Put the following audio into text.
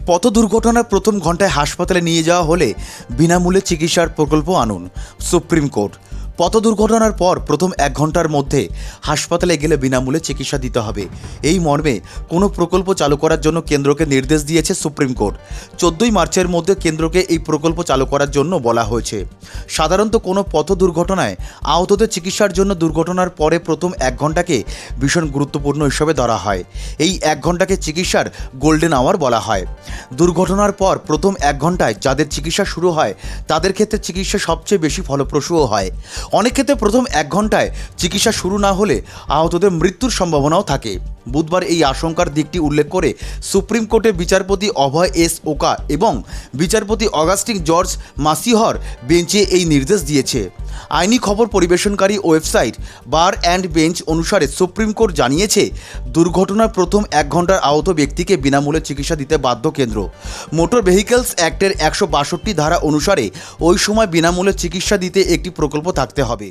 পথ দুর্ঘটনার প্রথম ঘন্টায় হাসপাতালে নিয়ে যাওয়া হলে বিনামূল্যে চিকিৎসার প্রকল্প আনুন সুপ্রিম কোর্ট। পথ দুর্ঘটনার পর প্রথম 1 ঘন্টার মধ্যে হাসপাতালে গেলে বিনামূল্যে চিকিৎসা দিতে হবে, এই মর্মে কোনো প্রকল্প চালু করার জন্য কেন্দ্রকে নির্দেশ দিয়েছে সুপ্রিম কোর্ট। 14ই মার্চের মধ্যে কেন্দ্রকে এই প্রকল্প চালু করার জন্য বলা হয়েছে। সাধারণত কোনো পথ দুর্ঘটনায় আহতদের চিকিৎসার জন্য দুর্ঘটনার পরে প্রথম 1 ঘন্টাকে ভীষণ গুরুত্বপূর্ণ হিসেবে ধরা হয়। এই 1 ঘন্টাকে চিকিৎসার গোল্ডেন আওয়ার বলা হয়। দুর্ঘটনার পর প্রথম 1 ঘন্টায় যাদের চিকিৎসা শুরু হয় তাদের ক্ষেত্রে চিকিৎসা সবচেয়ে বেশি ফলপ্রসূও হয়। অনেক ক্ষেত্রে প্রথম 1 ঘন্টায় চিকিৎসা শুরু না হলে আহতদের মৃত্যুর সম্ভাবনাও থাকে। বুধবার এই আশঙ্কার দিকটি উল্লেখ করে সুপ্রিম কোর্টের বিচারপতি অভয় এস ওকা এবং বিচারপতি অগাস্টিন জর্জ মাসিহর বেঞ্চে এই নির্দেশ দিয়েছে। আইনি খবর পরিবেশনকারী ওয়েবসাইট বার অ্যান্ড বেঞ্চ অনুসারে সুপ্রিম কোর্ট জানিয়েছে, দুর্ঘটনার প্রথম 1 ঘন্টার আহত ব্যক্তিকে বিনামূল্যে চিকিৎসা দিতে বাধ্য কেন্দ্র। মোটর ভেহিকলস অ্যাক্টের 162 ধারা অনুসারে ওই সময় বিনামূল্যে চিকিৎসা দিতে একটি প্রকল্প থাকতে হবে।